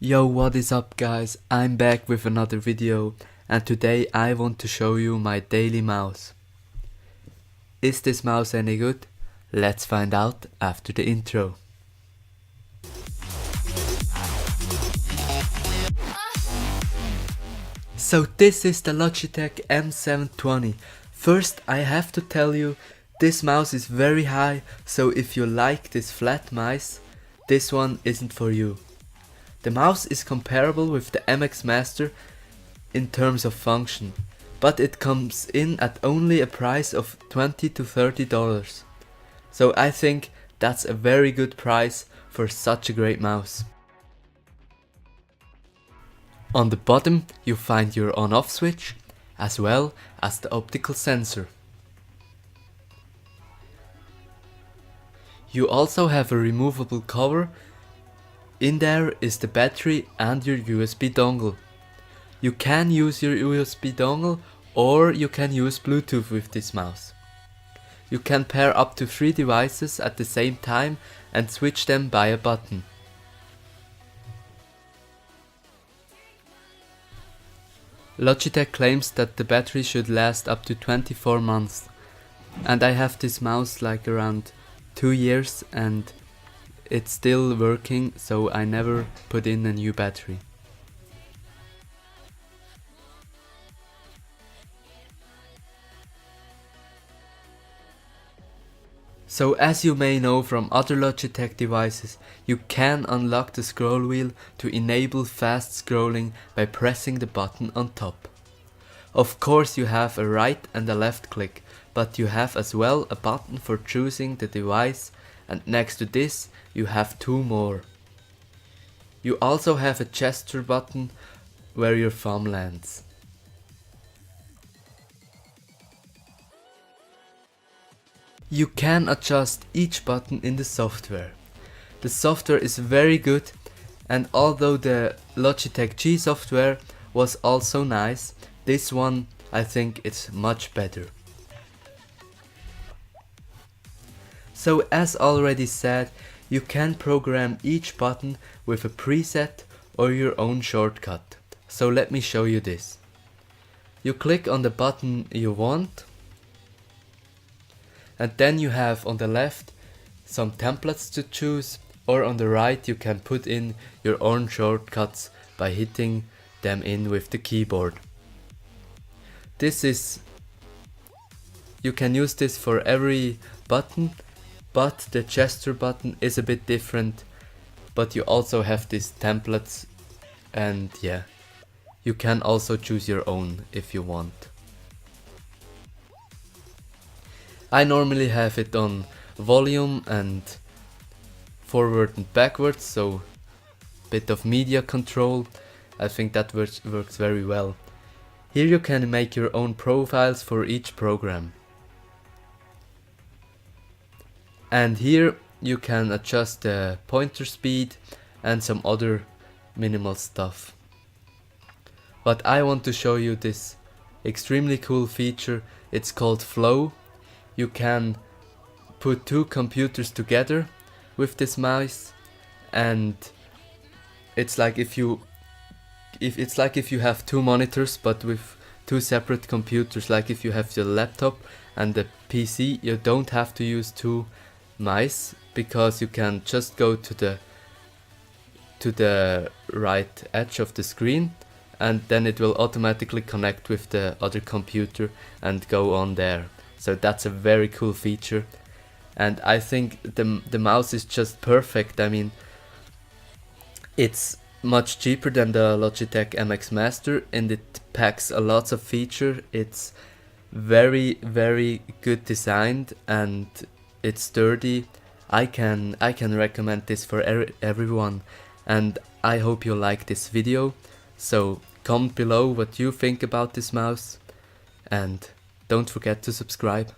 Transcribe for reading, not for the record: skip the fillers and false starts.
Yo, what is up guys? I'm back with another video and today I want to show you my daily mouse. Is this mouse any good? Let's find out after the intro. So this is the Logitech M720. First I have to tell you, this mouse is very high, so if you like this flat mice, this one isn't for you. The mouse is comparable with the MX Master in terms of function, but it comes in at only a price of $20 to $30. So I think that's a very good price for such a great mouse. On the bottom you find your on-off switch, as well as the optical sensor. You also have a removable cover. In there is the battery and your USB dongle. You can use your USB dongle or you can use Bluetooth with this mouse. You can pair up to 3 devices at the same time and switch them by a button. Logitech claims that the battery should last up to 24 months. And I have this mouse like around 2 years and it's still working, so I never put in a new battery. So as you may know from other Logitech devices, you can unlock the scroll wheel to enable fast scrolling by pressing the button on top. Of course you have a right and a left click, but you have as well a button for choosing the device, and next to this you have 2 more. You also have a gesture button where your thumb lands. You can adjust each button in the software. The software is very good, and although the Logitech G software was also nice, this one I think it's much better. So as already said, you can program each button with a preset or your own shortcut. So let me show you this. You click on the button you want, and then you have on the left some templates to choose, or on the right you can put in your own shortcuts by hitting them in with the keyboard. You can use this for every button, but the gesture button is a bit different, but you also have these templates, and yeah, you can also choose your own if you want. I normally have it on volume and forward and backwards, so a bit of media control. I think that works very well. Here you can make your own profiles for each program. And here you can adjust the pointer speed and some other minimal stuff. But I want to show you this extremely cool feature. It's called Flow. You can put 2 computers together with this mouse, and it's like if you have 2 monitors but with 2 separate computers. Like if you have the laptop and the PC, you don't have to use 2 mice, because you can just go to the right edge of the screen, and then it will automatically connect with the other computer and go on there. So that's a very cool feature, and I think the mouse is just perfect. I mean, it's much cheaper than the Logitech MX Master and it packs a lot of features. It's very good designed and it's sturdy. I can recommend this for everyone, and I hope you like this video. So comment below what you think about this mouse, and don't forget to subscribe.